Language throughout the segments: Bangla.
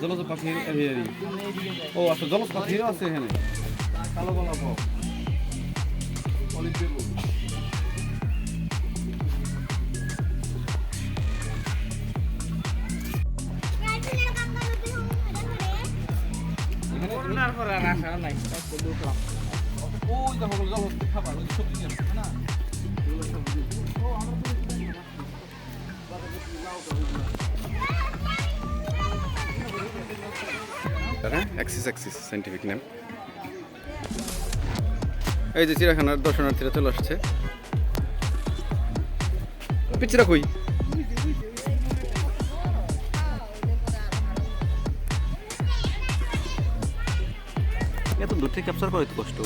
জলজ পাখির এভিয়ারি। ও আচ্ছা, জলজ পাখিরও আছে এখানে। কালো গলা পাও, অলিভ লেবু। ওই দেখো জলজ খাবার, ওই সবজি আছে না? Axis scientific name. এই যে চিড়িয়াখানার দর্শনার্থীরা চলে আসছে। পিচ্ছিরা কই? এত দূর থেকে ক্যাপচার করা তো কষ্ট।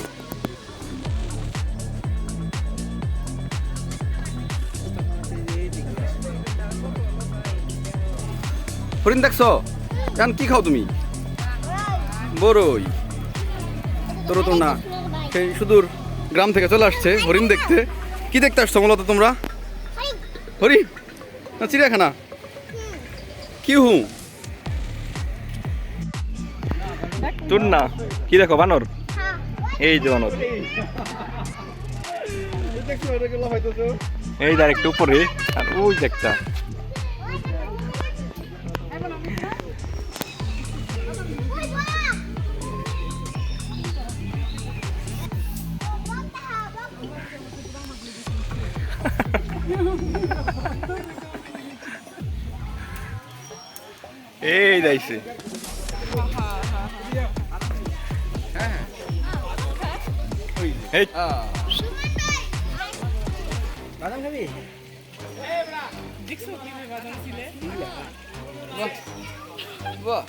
হরিণ দেখছো? এখন কি খাও তুমি? বড়ই। তোর তো না, সেই সুদূর গ্রাম থেকে চলে আসছে হরিণ দেখতে। কি দেখতে আসছো মূলত তোমরা? হরিণ না চিড়িয়াখানা? কি হু তোর না কি দেখো? বানর। এই যে বানর, এই তার একটু উপরে, আর ওই দেখটা। এই যাইছে। এই বাদাম খাবি? বাহ,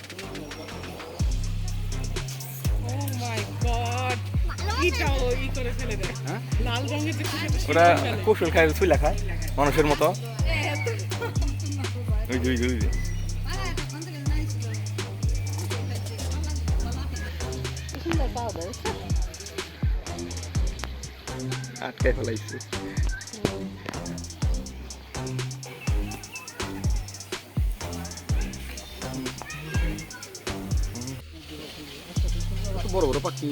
ওরা কৌশল খায়, ছুইলা খায় মানুষের মতো। ওই যে, ওই যে, ওই যে। আটকায় ফেলাইছে। বড় বড় পাখি।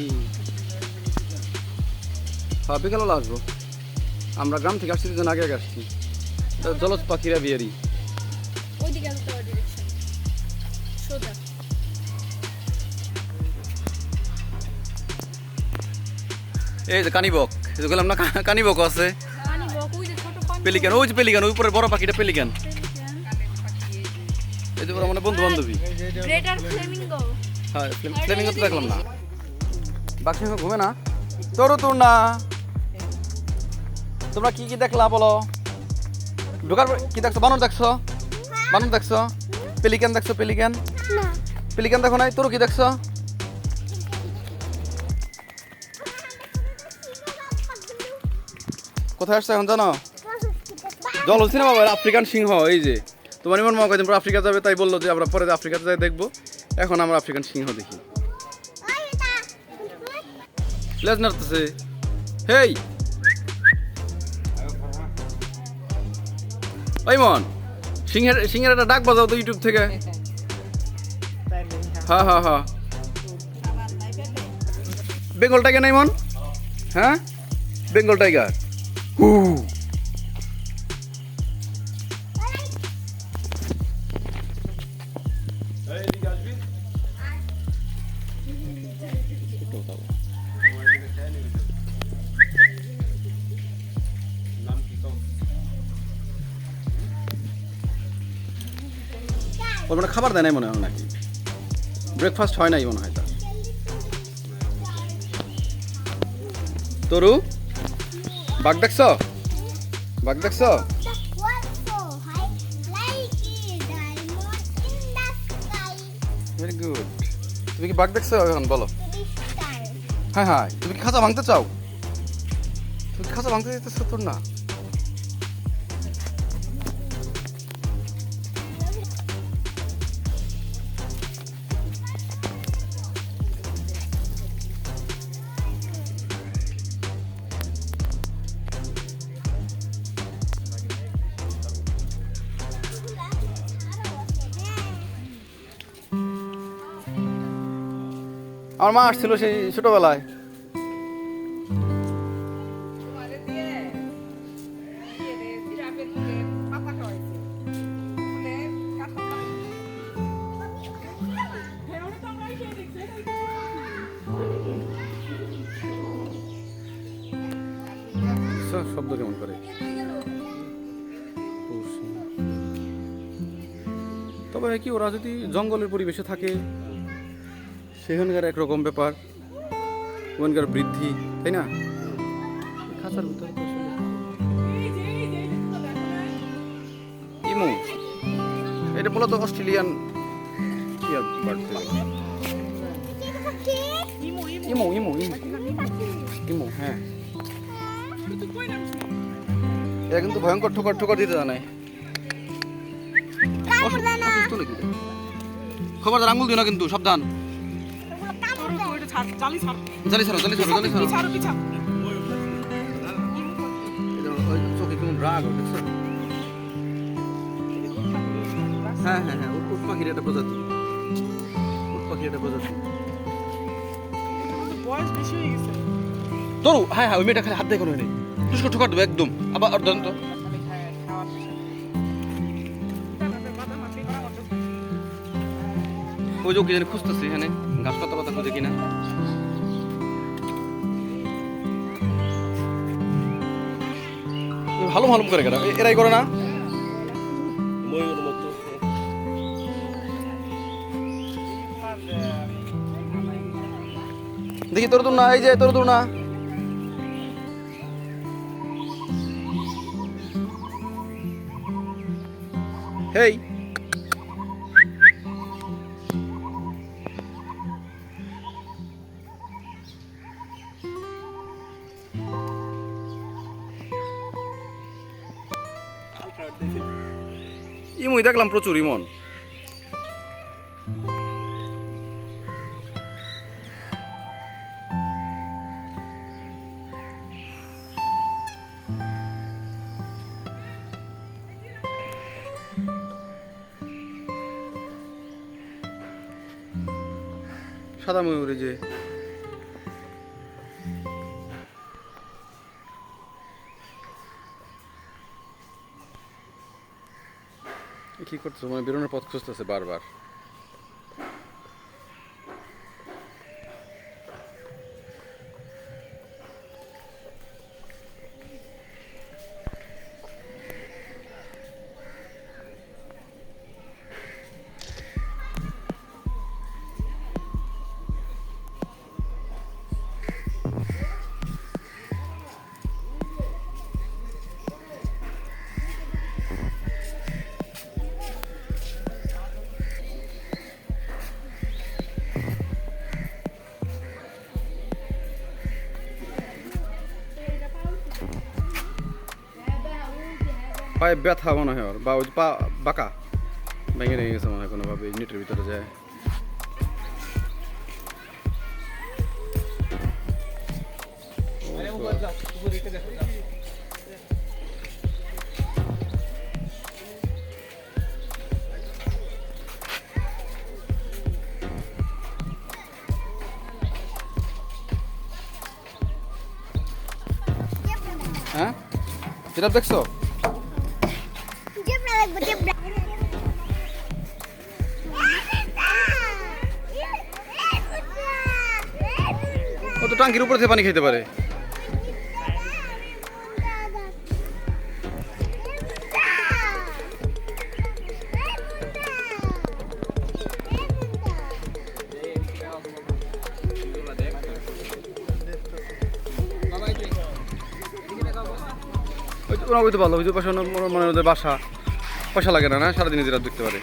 হ্যাঁ, বিকালে আসবো। আমরা গ্রাম থেকে আসছি, দুজন আগে আগে আসছি। জলজ পাখির এভিয়ারি। এই যে কানিবক, গেলাম না, কানিবক আছে। পেলিকান, ওই যে পেলিকান, ওই উপরে বড় পাখিটা পেলিকান। এই যে ওরা মানে বন্ধু বান্ধবী। হ্যাঁ, ফ্লেমিঙ্গো তো দেখলাম না। বাঘসিংহ ঘুমে না? তোর না। তোমরা কি কি দেখলা বলো? ঢোকার কি দেখছো? বানর দেখছো? বানর দেখছো? পেলিকান দেখছো? পেলিকান পেলিকান দেখো নাই? তোর কি দেখছো? কোথায় আসছে এখন জানো? জলজ সিনেমা, আফ্রিকান সিংহ। এই যে তোমার ইমন মামা কয়েকদিন পর আফ্রিকা যাবে, তাই বললো যে আমরা পরে আফ্রিকাতে যাই দেখবো। এখন আমরা আফ্রিকান সিংহ দেখি। লেজ নাড়তেছে। হেই ওই মন, সিংহের একটা ডাক বাজাও তো ইউটিউব থেকে। হ্যাঁ হ্যাঁ হ্যাঁ, বেঙ্গল টাইগার নাই মন? হ্যাঁ, বেঙ্গল টাইগার। হু ওর মানে খাবার দেয় নাই মনে হয়, নাকি ব্রেকফাস্ট হয় নাই মনে হয় তার। তরু, বাঘ দেখছ? বাঘ দেখছ? Very good. তুমি কি বাঘ দেখছো এখন বলো? হ্যাঁ হ্যাঁ, তুমি কি খাঁচা ভাঙতে চাও? তুমি খাঁচা ভাঙতে যেতেছো তোর না? আমার মা আসছিল সেই ছোটবেলায়। শব্দ কেমন করে। তবে কি ওরা যদি জঙ্গলের পরিবেশে থাকে সেখানকার একরকম ব্যাপার, ওখানকার বৃদ্ধি, তাই না? খাঁচার ভিতরে তো আসলে ইমু, এটা মূলত অস্ট্রেলিয়ান ইমু ইমু ইমু ইমু। হ্যাঁ, এরা কিন্তু ভয়ঙ্কর ঠোকর ঠোকর দিতে জানে। খবরদার আঙুল দিও না কিন্তু, সাবধান। জালি ছাড়ো জালি ছাড়ো জালি ছাড়ো। চোখে কেমন রাগ, দেখছো? হ্যাঁ হ্যাঁ হ্যাঁ, উট পাখির একটা প্রজাতি, উট পাখির একটা প্রজাতি। বয়স বেশি হয়ে গেছে। তরু, হ্যাঁ হ্যাঁ, ওই মেয়েটা খালি হাত দিয়ে কোনো নেই, টুসকো ঠোকার দেবো একদম। আবার আর ধরেন তো, ওই যে কি জানি খুঁজতেছে এখানে, ঘাস পাতা পাতা খুঁজে কিনা। ভালো ভালো করে কেনা, এরাই করে না। ময়ূর মতো। দেখি তোর না, এই যে তোর না। হেই, ইমুই দেখলাম প্রচুর ইমন। সাদা ময়ূর, এই যে কি করতেছে, মানে বেরোনোর পথ খুঁজতেছে বারবার। পায়ে ব্যথা মনে হয় ওর, বা ওই পা বাঁকা ভেঙে নিয়ে গেছে মনে হয় কোনোভাবে, নেটের ভিতরে যায়। হ্যাঁ, যেটা দেখছো ও তো টাঙ্কির উপরে থেকে পানি খেতে পারে। ওরা ওই তো ভালো, ওই যে পাশে মানে ওদের বাসা, পয়সা লাগে না, না সারাদিন এদের দেখতে পারে।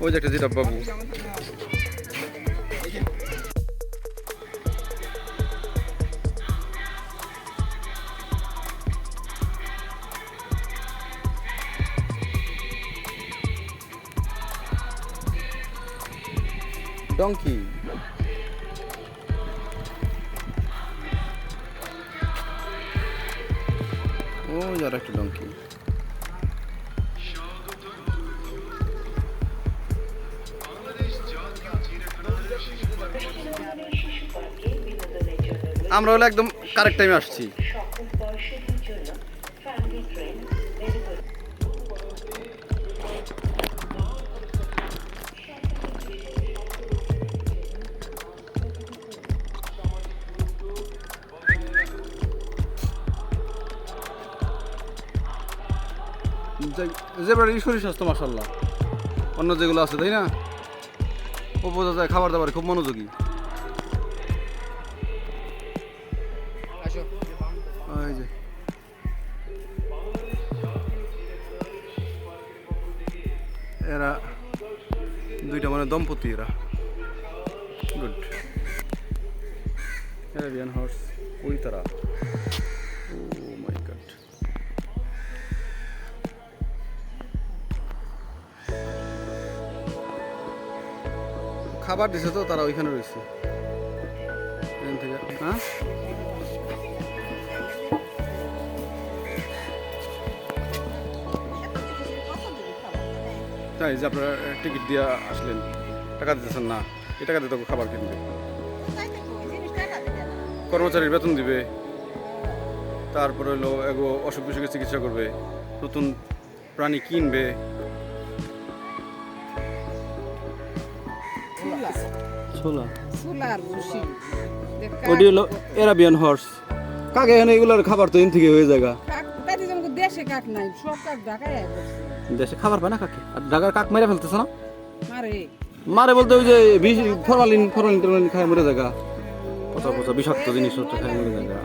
ওই যে একটা যেটা বাবু, ডঙ্কি। ও আর একটা ডঙ্কি। আমরা হলো একদম কারেক্ট টাইমে আসছি। জেব্রার শরীর স্বাস্থ্য মাশাআল্লাহ অন্য যেগুলো আছে তাই না, ও বোঝা যায় খাবার দাবারে খুব মনোযোগী। ওই যে এরা দুইটা মানে দম্পতি, এরা গুড। অ্যারাবিয়ান হর্স ওই তারা, ও মাই গড। খাবার দিছে তো তারা ওইখানে রয়েছে এখান থেকে। হ্যাঁ তাই যে আপনারা টিকিট দিয়ে আসলেন, টাকা দিতেছেন না, এই টাকা দিয়ে তো খাবার কিনবে, কর্মচারীর বেতন দিবে, তারপরে হলো এগো অসুখ বিসুখের চিকিৎসা করবে, নতুন প্রাণী কিনবে। ওটি হলো অ্যারাবিয়ান হর্স। কাকে এখানে এগুলোর খাবার তো এন থেকে হয়ে যায়। দেশে কাক নাই, সব কাক ঢাকায় দেশে খাবার পায় না কাকে, আর ঢাকার কাক মেরে ফেলতেছে না, মারে মারে বলতে ওই যে ফরমালিন টরমালিন খায় মরে জায়গা, পচা পচা বিষাক্ত জিনিসপত্র খায় মরে জায়গা।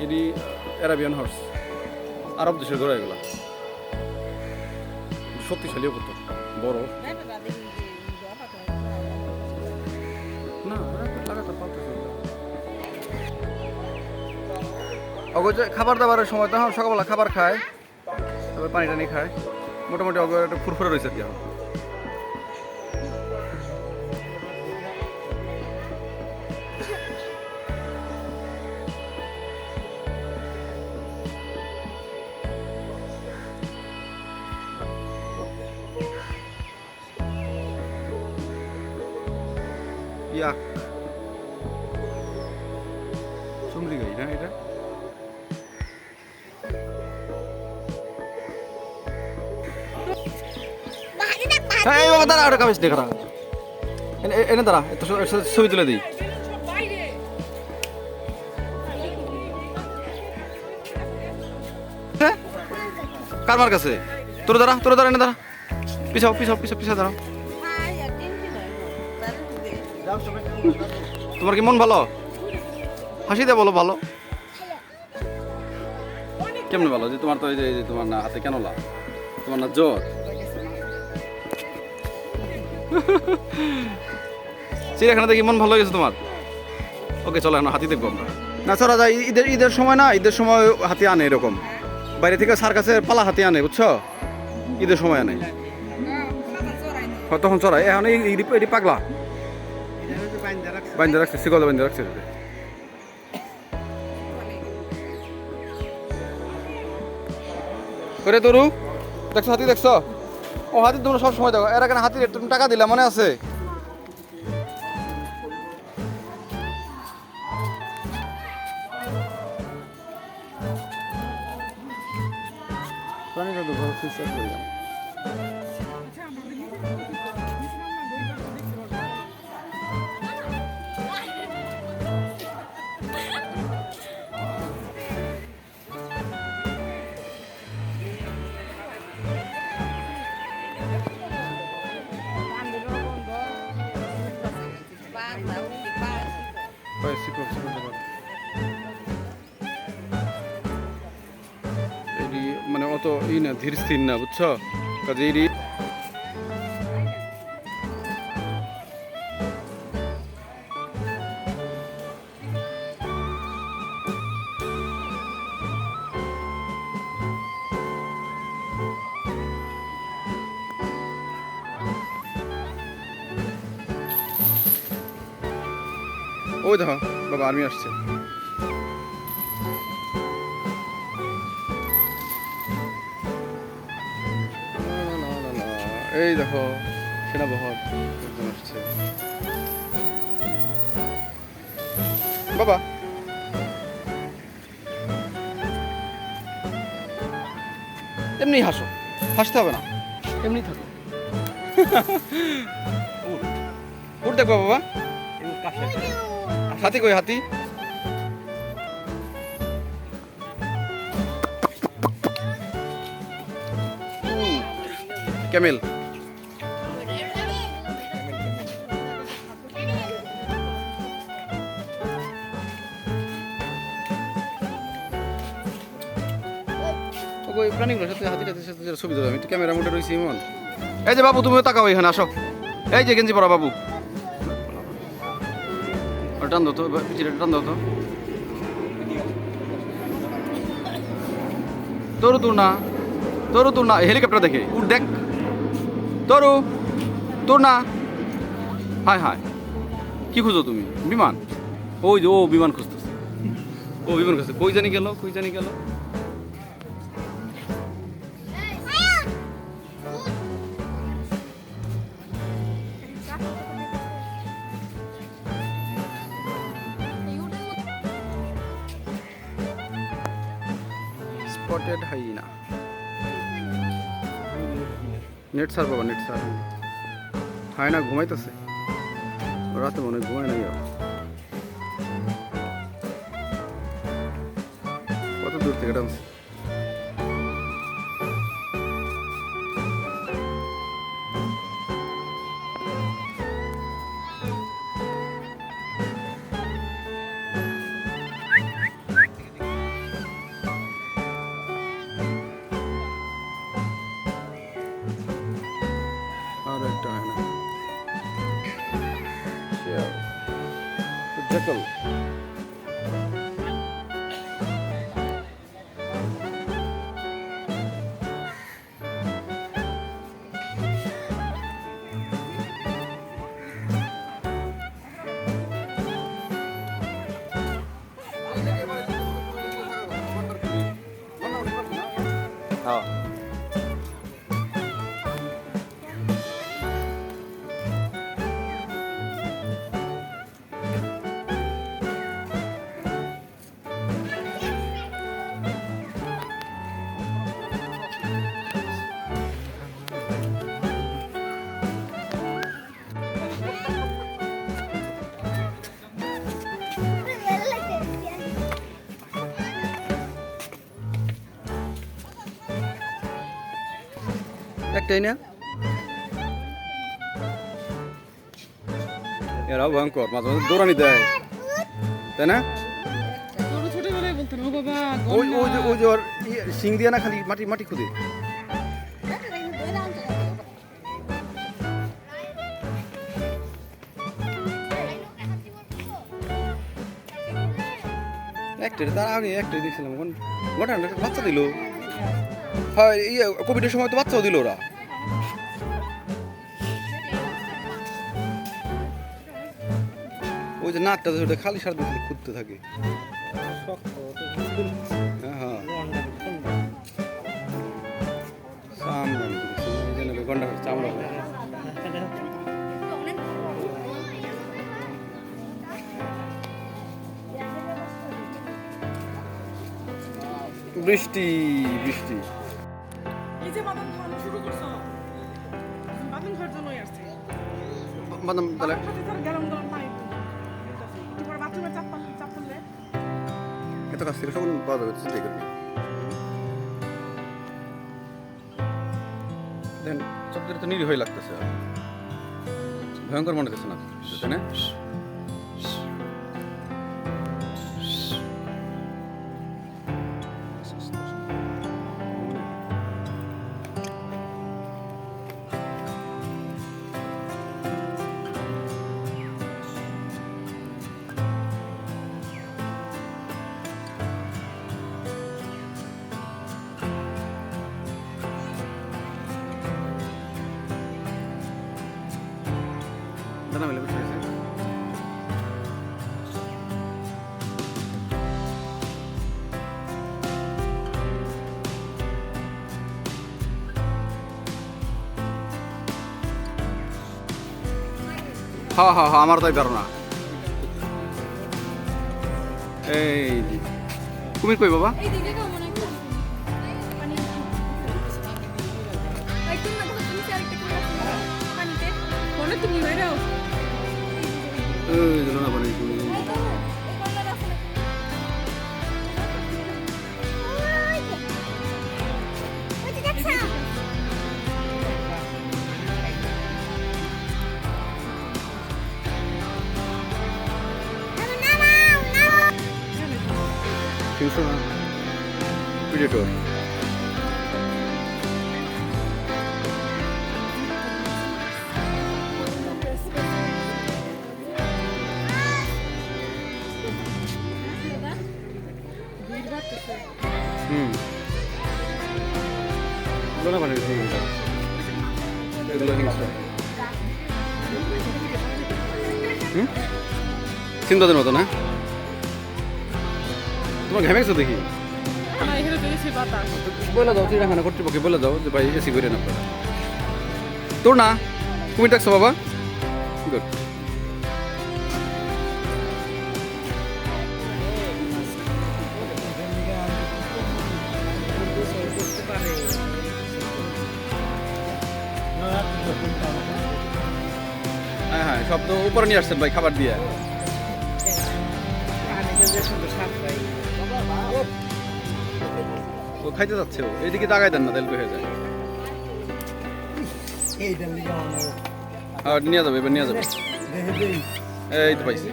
এটি অ্যারাবিয়ান হর্স, আরব দেশের ঘোড়া এগুলা, শক্তিশালীও কত বড় না, লাগাতার পালতেছে। অগজে খাবার দাবারের সময় তখন সকালবেলা খাবার খায়, তারপরে পানি টানি খায়, মোটামুটি অগর একটা ফুরফুরে রয়েছে কি। ইয়াক চুমরি গাই না এটা, এই বাবা দাঁড়া, ওটা কামিজ দেখা এনে দাঁড়া, এত ছবি তুলে দিই। কারমার কাছে তোরা দাঁড়া, তোরা দাঁড়া, এনে দাঁড়া, পিছাও পিছাও পিছাও পিছাও দাঁড়াও। তোমার কি মন ভালো? হাসি দিয়ে বলো ভালো। কেমনে ভালো? যে তোমার তো এই যে তোমার না হাতে কেন লাভ, তোমার না জ্বর? চিড়িয়াখানা দেখি মন ভালো হয়েছে তোমার? ওকে চলো এখন হাতি দেখবো আমরা। না চলা যায়, ঈদের সময় না, ঈদের সময় হাতি আনে এরকম, বাইরে থেকে সার্কাসের পালা হাতি আনে, বুঝছো? ঈদের সময় আনে, তখন চড়াই। এখন এটি পাগলা বাইন্দা রাখছে, শিকল বাইন্দা রাখছে। করে তরু দেখছো হাতি, দেখছো? ও হাতি তোমরা সব সময় দেখো, এর আগে হাতির তুমি টাকা দিলে মনে আছে? প্রাণীটা তো ঘর সুইচ অফ করলাম। মানে অত না ধীর স্থির না, বুঝছো? কাজে ও ওই দেখো বাবা আর্মি আসছে। এই দেখো সেনাবহর একজন আসছে। বাবা এমনি হাসো, হাসতে হবে না, এমনি থাকো। উঠ দেখবো বাবা, হাতি কই হাতি? ক্যামেল। ওই প্রাণীগুলোর সাথে হাতিটার সাথে ছবি ধরো, আমি তো ক্যামেরা মোটে রয়েছি এমন। এই যে বাবু তুমিও তাকাও এখানে আসো, এই যে গেঞ্জি পরা বাবু, টান দাও তো পিছিয়ে টান দাও তো। তরু তোর না, তরু তোর না, হেলিকপ্টার দেখে উঠ দেখ, তরু তোর না। হায় হায় কি খুঁজো তুমি? বিমান? ওই যে ও বিমান খুঁজতেছে, ও বিমান খুঁজছে, কই জানি গেল, কই জানি গেল। Spotted hyena. নেট স্যার বাবা, নেট স্যার। হাইনা ঘুমাইতেছে, রাতে মনে হয় ঘুমায় নাই। কত দূর থেকে ডান্স। আর একটা হয় না জ্যাকল। হ্যাঁ একটাই না, এরাও ভয়ঙ্কর, মাঝে মাঝে দৌড়ানি দেয়, তাই না? ছোটবেলায় বলতেন ও বাবা ওই ওই যে ওই যে ওর সিং দিয়ে না খালি মাটি মাটি খুদে। একটাই, তার আগে একটাই দেখছিলাম, গোটা বাচ্চা দিল। হ্যাঁ ইয়ে কোভিডের সময় তো বাচ্চাও দিল ওরা। ওই যে নাকটা ওটা খালি সারা দিন খুঁজতে থাকে। হ্যাঁ চামড়া, চামড়া। বৃষ্টি বৃষ্টি। এই যে বাদাম খাওয়ানো শুরু করছো, বাদাম খাওয়ার জন্যই আসছে। বাদাম তাহলে সাথে স্যার গরম গরম পানি তোমার বাথরুমে চাপ করলে এত কাছ থেকে সব পাওয়া যাবে, চিন্তাই করবি। দেন চোখদের তো নিরীহ লাগতেছে, ভয়ঙ্কর মনে হচ্ছে না, তাই না? জানা মেলে বুঝতে পেরেছি। হ্যাঁ হ্যাঁ হ্যাঁ আমার তাই ধারণা। এই যে কুমির কই বাবা? এই দিকে কেমন একটা পানি একটু না তুমি আরেকটা করে পানিতে বলো তুমি বেরাও এই ধরনা পানি কুমির। Kinsa na? Predator. Egulo na বানাইছি এগুলো হিংস্র। সিন্দাদের মতো না? তোমার ঘেমেছো দেখি। না এখানে তো এসে বাতাস বলে দাও চিড়িয়াখানা কর্তৃপক্ষে বলে দাও যে ভাই এসি করে না আপনারা। তোর না কুমির ডাকছো বাবা? গুড। হ্যাঁ হ্যাঁ সব তো উপরে নিয়ে আসছেন ভাই খাবার দিয়ে। ও খাইতে যাচ্ছে ও এইদিকে দাগাই দেন না তেল হয়ে যায়। হ্যাঁ নিয়ে যাবে এবার নিয়ে যাবে। এই তো পাইছি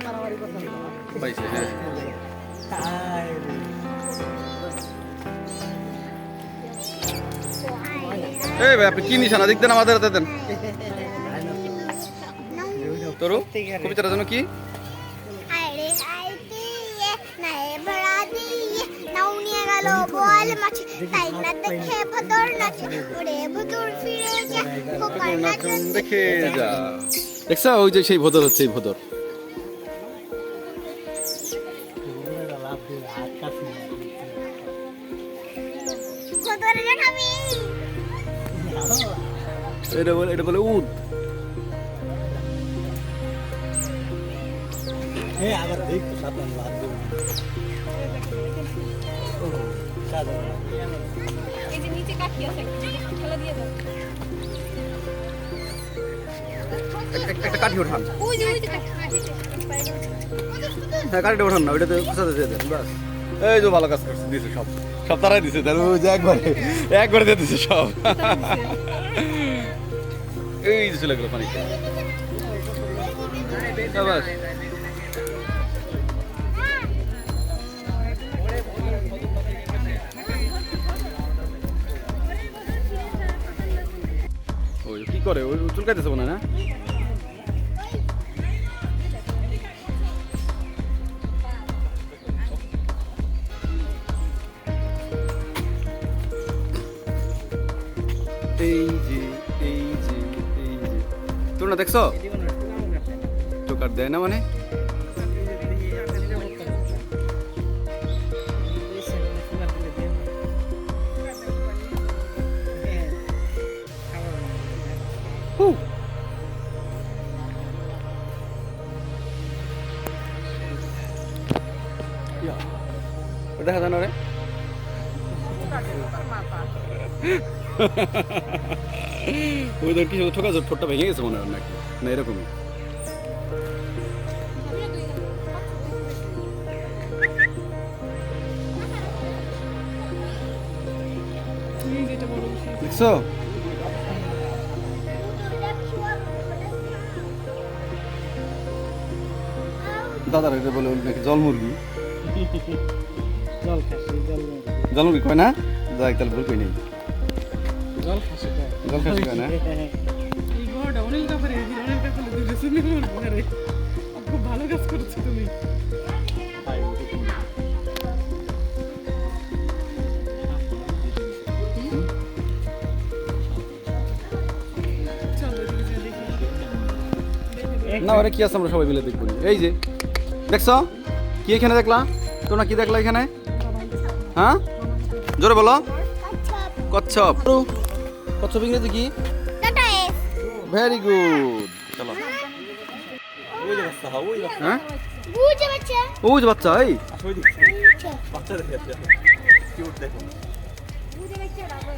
পাইছি হ্যাঁ। এই ভাই আপনি কি নিশানা দেখতেন আমাদের হাতে দেন। তোরু কবিতার জন্য কি? দেখে যা দেখছা ওই যে সেই ভদর হচ্ছে এই ভদর। এটা বলে উদ। আবার দেখো সাবধান লাগবে এই যে নিচে কাঠি আছে ফেলে দিয়ে দাও একটা কাঠি ওঠান। ওই যে কাঠি হ্যাঁ কাঠিটা ওঠান না ওইটাতে খোঁচাতে দিয়ে দেন বাস। এই যে ভালো কাজ করছে দিয়েছে সব সব তারাই দিছে তাহলে ওই যে একবারে দিয়ে দিছে সব। এই যে চলে গেল পানিতে বাস। ওই কি করে ওই চুলকাইতেছে মনে হয় না? এই যে এই যে এই যে তোর না দেখছো টোকার দেয় না মানে? দেখা যায় না রে ওদের কি ঠোকা ঠোঁটটা ভেঙে গেছে মনে হয় নাকি না এরকমই। দেখছো দাদার এটা বলে নাকি জল মুরগি জল মুরগি কয় না যাই তাহলে ভুল কই নেই জল খাসি কয় না। এই ঘরটা অনেক কাপড়ে অনেক কাপড়ে দিয়েছে ঘরে খুব ভালো কাজ করেছো তুমি। না ওরা কি আছে আমরা সবাই মিলে দেখবো। এই যে দেখছো কি এখানে দেখলা তোমরা কি দেখলা এখানে? হ্যাঁ জোরে বলো। কচ্ছপ। কচ্ছপ ইংরেজি কি? ভেরি গুড চলো। ওই যে বাচ্চা, ওই বাচ্চা। হ্যাঁ বুঝে বাচ্চা ও যে বাচ্চা এই আসো ওই দিকে। বাচ্চা দেখে যাচ্ছে। কিউট দেখো। বুঝে বাচ্চা রাখো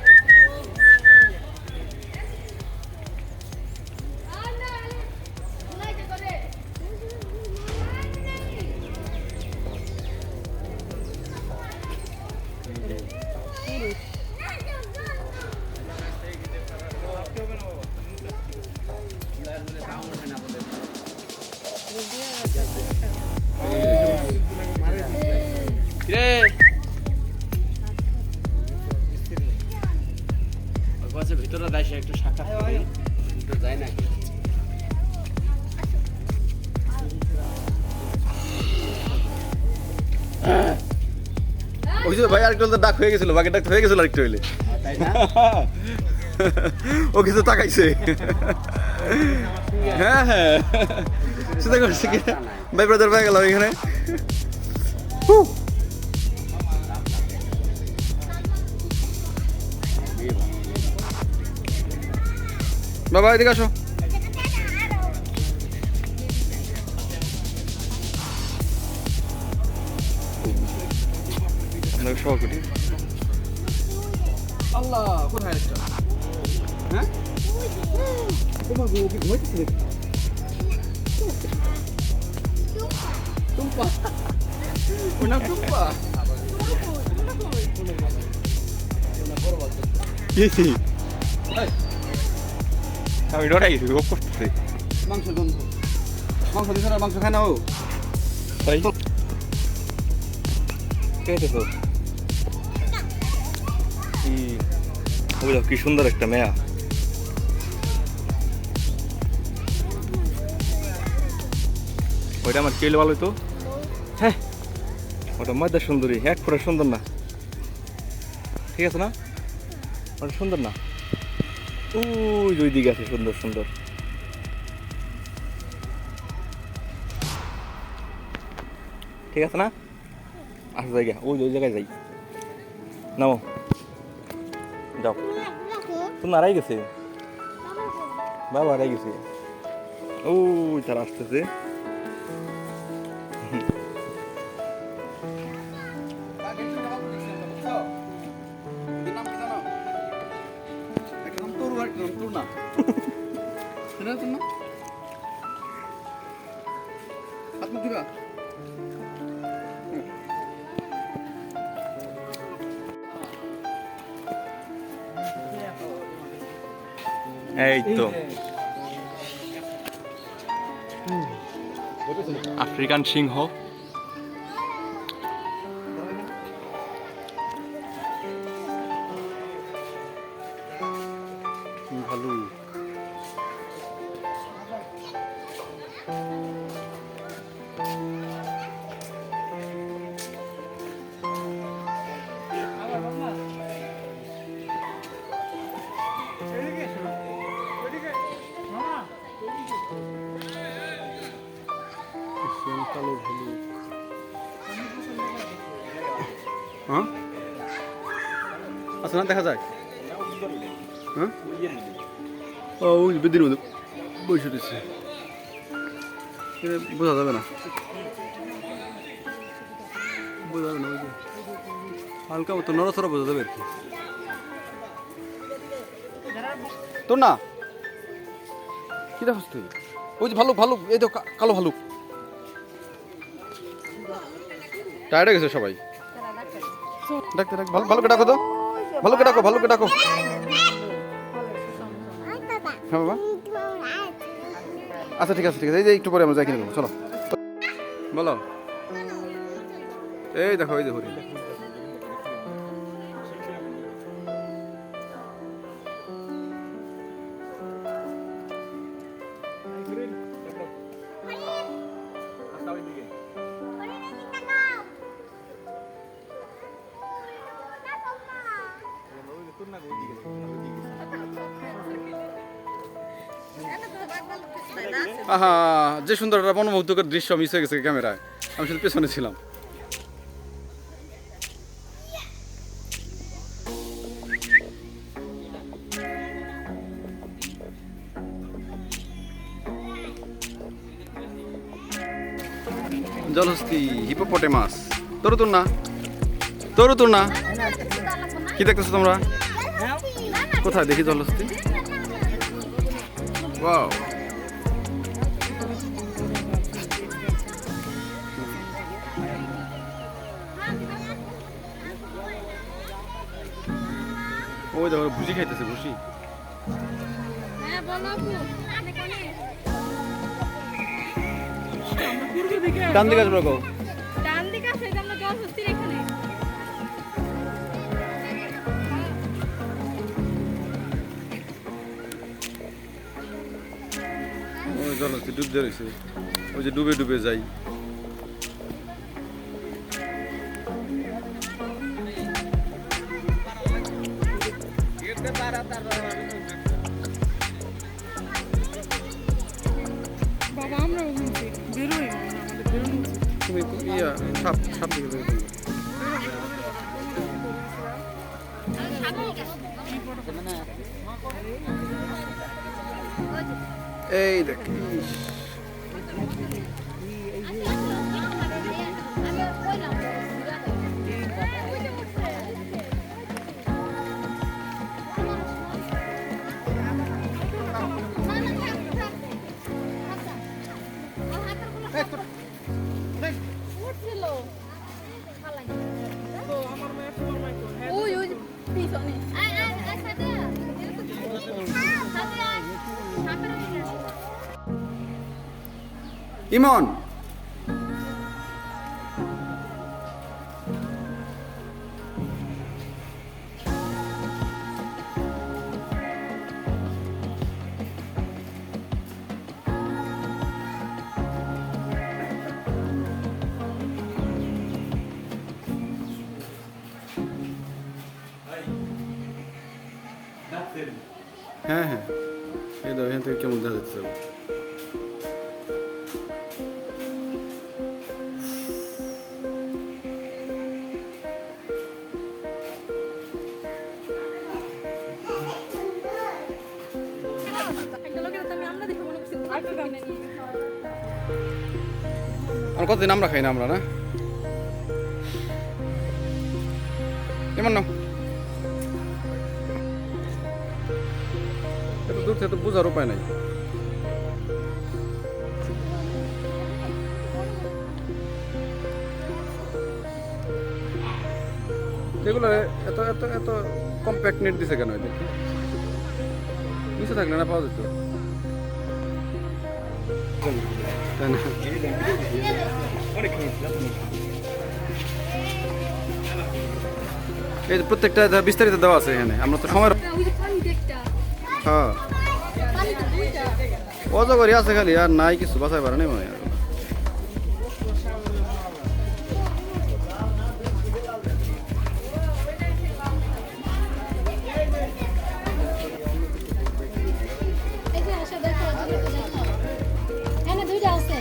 ভিতরে দেয় একটু সাক্ষাৎ ভিতরে যায় নাকি ওই যে ভাই আরেকটু হলে তো ডাক হয়ে গেছিল, বাকি ডাক হয়ে গেছিল আরেকটু হইলে। তাই না ও কিছু তাকাইছে। হ্যাঁ হ্যাঁ চিন্তা করছে কি ভাই ব্রাদার পেয়ে গেলাম এখানে। হু। বাবা এদিকে আসো। আপনাকে সহকটি আল্লাহ কোথায় একটা হ্যাঁ তোমার বউ কি ঘুমাইতেছে নাকি? টুম্পা ওর নাম টুম্পা। আমি ডরাই গেছি, ও করতেছে। মাংস গন্ধ, মাংস দিছে না, মাংস খায় না ও। তাই কে দেখো কি সুন্দর একটা মেয়া। ওইটা আমার কেল ভালো তো। হ্যাঁ ওটা মজা সুন্দরী, এক ফোটা সুন্দর না, ঠিক আছে না? ওটা সুন্দর না, ওই দুই দিকে আছে সুন্দর সুন্দর। ঠিক আছে না? আসো জায়গা, ওই জায়গায় যাই, নামো যাও। তুমি আড়াই গেছে, বাবা আড়াই গেছে, ওই তারা আসতেছে। এই তো আফ্রিকান সিংহ। ভালুক কালো ভালুক। হ্যাঁ আচ্ছা না দেখা যায়। হ্যাঁ ও ওই বেদির মধ্যে বসে দিচ্ছে, বোঝা যাবে না, বোঝা যাবে না। ওই যে হালকা মতো নড়াচড়া বোঝা যাবে আর কি। তোর না কি দেখছ তুই? ওই যে ভালুক, ভালুক এই তো কালো ভালুক। টায়ার্ড হয়ে গেছে সবাই, ডাকতে ডাক, ভালুকে ডাকো তো, ভালুকে ডাকো, ভালুকে ডাকো। হ্যাঁ বাবা আচ্ছা ঠিক আছে ঠিক আছে, এই যে একটু পরে আমরা যাই কিনে দেবো, চলো বলো। এই দেখো এই যে হরিণ, আহা যে সুন্দর একটা মনোমুগ্ধকর দৃশ্য মিস হয়ে গেছে ক্যামেরায়, আমি শুধু পেছনে ছিলাম। জলহস্তি হিপোপটেমাস তরুতুর না তরুতুর না কি দেখতেছো তোমরা কোথায় দেখি জলহস্তি ওয়াও ওই দেখো ভুসি খাইতেছে ভুসি হ্যাঁ বলো আপু পূর্ব দিকে ডান দিকে আসবে কো ডান দিকে আছে আমরা জলহস্তির এখানে ওই জলহস্তি ডুবতে রয়েছে ওই যে ডুবে ডুবে যাই বাবা আমরাও ঘুমছি বেরোই আমাদের বেরোনো উচিত। তুমি ইয়া সাপ সাপ দিকে যাবে এই দেখ ইস, তো আমার মেয়ে তোমার মাই কো হ্যাঁ ওই ওই পিছনে আয় আয় আয় সাথে সাথে আয় ইমন হ্যাঁ হ্যাঁ এই দেখো এখান থেকে কেমন দেখা যাচ্ছে একটা লোকের তো আমি আমরা দেখে মনে করছি আচ্ছা কিনে নিয়ে আর কতদিন আমরা খাই না আমরা না এমন না এত দূর থেকে তো বোঝার উপায় নাই এগুলো এত এত এত কম্প্যাক্ট নেট দিছে কেন দেখি নিচে থাকলে না পাওয়া যেত তাই না এই যে প্রত্যেকটা বিস্তারিত দেওয়া আছে এখানে আমরা তো সময় ওই যে পানি দেখটা হ্যাঁ পানি তো দুইটা অজগরই আছে খালি আর নাই কিছু বাঁচাই পারে নাই মনে হয় এই যে আসা দেখো এখানে দুইটা আছে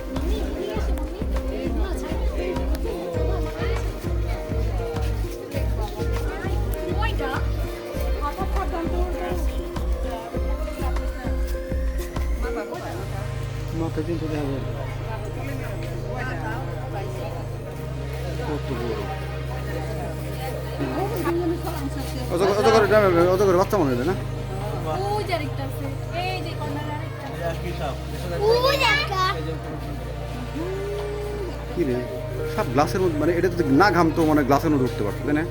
মাম্মি এদিকে এসো মাম্মি না ছাড় ওইটা হঠাৎ দাম তো মাথা কিন্তু দেখা যায় কত বড় অজগরের বাচ্চা মনে হয় না ওই যে আরেকটা আছে এই যে কর্নারে আরেকটা ওই একটা কি রে সব গ্লাসের মধ্যে মানে এটা তো না ঘামতো মানে গ্লাসের মধ্যে উঠতে পারতো তাই না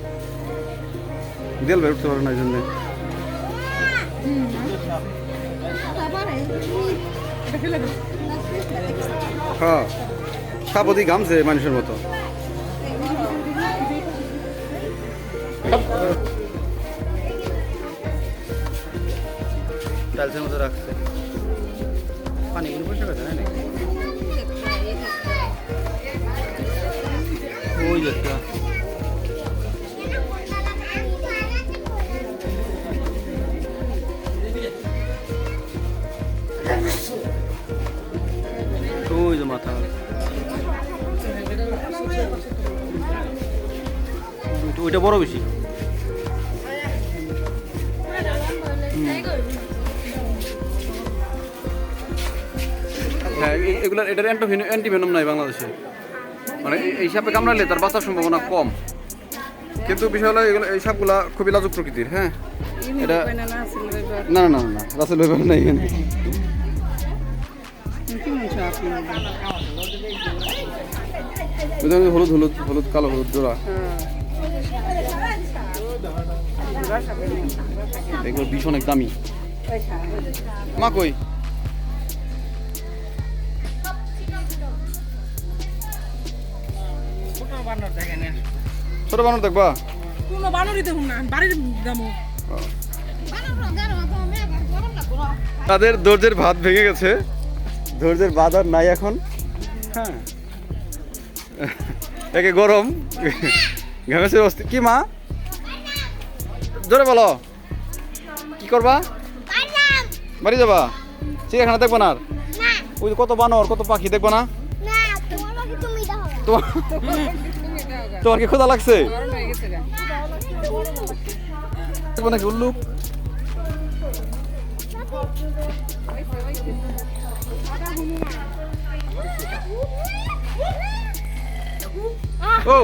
দেল বের উঠতে পারে না এই জন্য আবার এটা ফেলে দাও হ্যাঁ সাপ ওদিক ঘামছে মানুষের মতো টাইলসের মধ্যে রাখছে পানি কোনো পয়সা কথা নাই ওই একটা ওই যে মাথা ওইটা বড় বেশি হ্যাঁ এগুলো এটার অ্যান্টিভেনম নাই বাংলাদেশে, মানে এই সাপে কামড়ালে তার বাঁচার সম্ভাবনা কম, কিন্তু বিষয় হলো এগুলো এই সাপগুলা খুবই লাজুক প্রকৃতির। হ্যাঁ এটা না না না না রাসেল ভাই নাই এখানে। হলুদ হলুদ হলুদ কালো হলুদ জোড়া, এগুলো বিষ অনেক দামি। মা কই? ছোট বানর দেখবা? কোনো বানরই দেখুন না, বাড়ির দামও। তাদের ধৈর্যের ভাত ভেঙে গেছে, ধৈর্যের ভাত আর নাই এখন। হ্যাঁ একে গরম ঘামেছে অস্থি। কি মা জোরে বলো, কি করবা? বাড়ি যাবা? চিড়িয়াখানা দেখবো না আর? ওই যে কত বানর কত পাখি দেখবো না? তোমার তোমার কি ক্ষুধা লাগছে? দেখবো নাকি উল্লুক? ও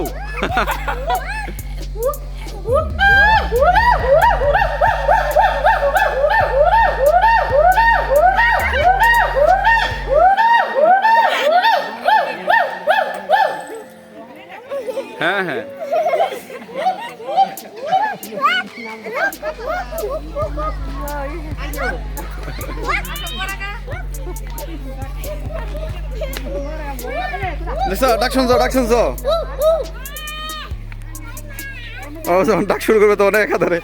হ্যাঁ হ্যাঁ ডাক শুনছো ডাক শুনছো? ও যখন ডাক শুরু করবে তখন একা ধরে।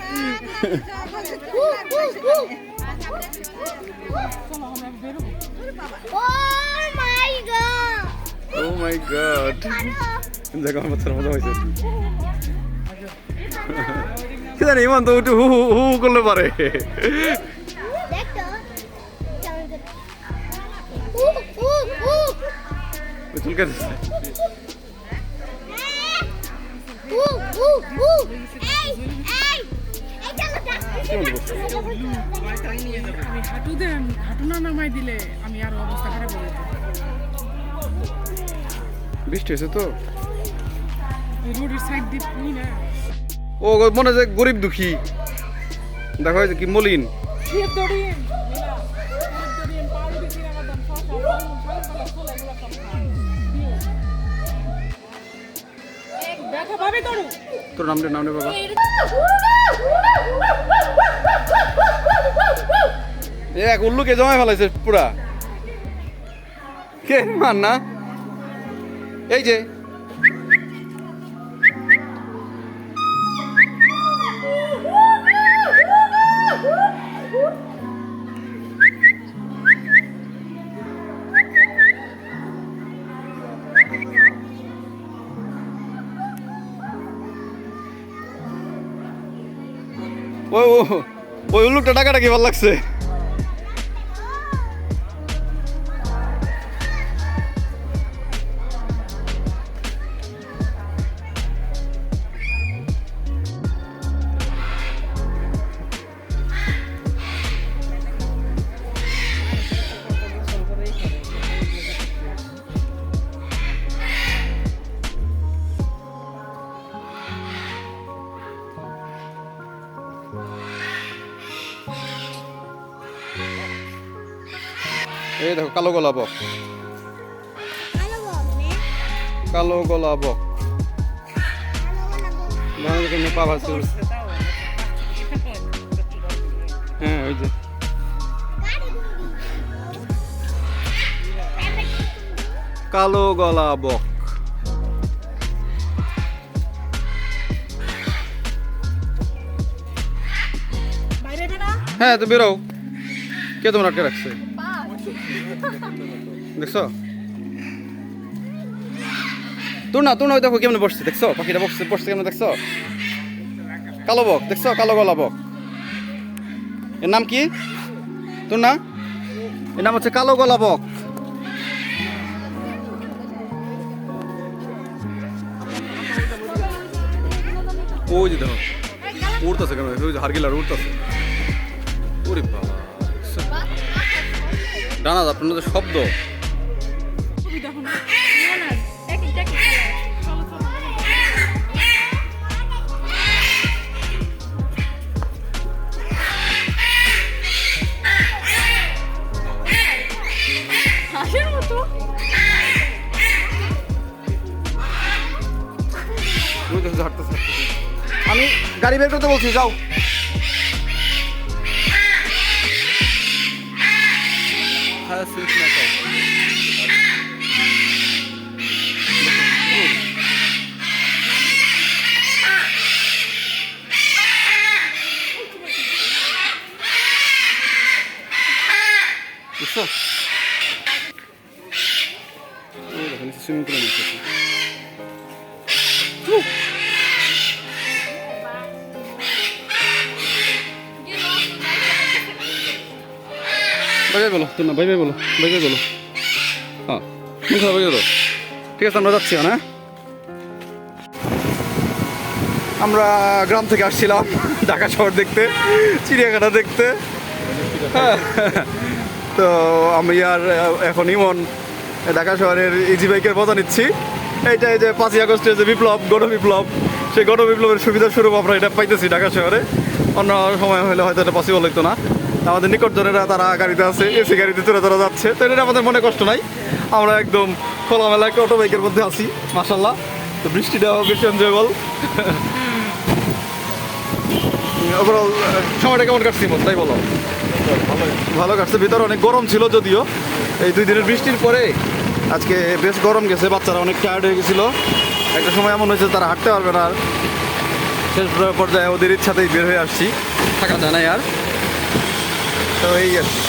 ও মাই গড, দেখো আমার বাচ্চার মজা হয়েছে। কি জানি ইমান তো একটু হু হু হু করলে পারে। চুলকে হাঁটু না নামাই দিলে আমি আরো অবস্থা খারাপ হয়ে যেত। বৃষ্টি হয়েছে তো, রোডের সাইড দিয়ে পুনি না। ও মনে হয় গরিব দুঃখী, দেখো এই যে কি মলিন। তোর নাম নাম রে বাবা। এক উল্লুকে জমায় ফেলাইছে পুরা। কে মান না এই যে ওই উল্লুকটা টাকাটা কি ভালো লাগছে। এই দেখো কালো গলা বক, কালো গলা বক পা ভাসছে। হ্যাঁ ওই যে কালো গলা বক। হ্যাঁ তো বেরো, কে তোমার আটকে রাখছে দেখছো? তোর না ওই দেখো কেমনে বসছে দেখছো, পাখিটা বসছে কেমনে দেখছো? কালো বক দেখছো, কালো গলা বক। এর নাম কি তোর না? এর নাম হচ্ছে কালো গলা বক। ওই যে দেখো উড়তেছে কেন, ওই যে হারগিলার উড়তেছে। ওরে বাবা, ডানা আপনার শব্দ গাড়ি বের করতে বলছি, যাও। Hyacinth macaw. বুঝছো? সুইমিং পুলে নিচ্ছে। বাই বাই বলো, তোর না বাই বাই বলো, বাই বাই বলো। হ্যাঁ মুখ বাই বলো। ঠিক আছে, আমরা যাচ্ছি না। আমরা গ্রাম থেকে আসছিলাম ঢাকা শহর দেখতে, চিড়িয়াখানা দেখতে। হ্যাঁ, তো আমি আর এখন ইমন ঢাকা শহরের ইজি বাইকের মজা নিচ্ছি। এইটা এই যে 5ই আগস্টের যে বিপ্লব, গণবিপ্লব, সেই গণবিপ্লবের সুবিধা স্বরূপ আমরা এটা পাইতেছি ঢাকা শহরে। অন্য সময় হলে হয়তো এটা পসিবল হতো না। আমাদের নিকটজনেরা তারা গাড়িতে আছে, এসি গাড়িতে চলে তারা যাচ্ছে, তো এটা আমাদের মনে কষ্ট নাই। আমরা একদম খোলামেলা একটা অটো বাইকের মধ্যে আছি মাশাল্লাহ। তো বৃষ্টিটাও বেশি এনজয়েবল। ওভারঅল সময়টা কেমন কাটছি মন, তাই বলো? ভালো কাটছে। ভিতরে অনেক গরম ছিল যদিও, এই 2 দিনের বৃষ্টির পরে আজকে বেশ গরম গেছে। বাচ্চারা অনেক টায়ার্ড হয়ে গেছিলো। একটা সময় এমন হয়েছে তারা হাঁটতে পারবে না। আর শেষ পর্যায়ে ওদের ইচ্ছাতেই বের হয়ে আসছি, থাকা যায় না আর। তো এই আর কি।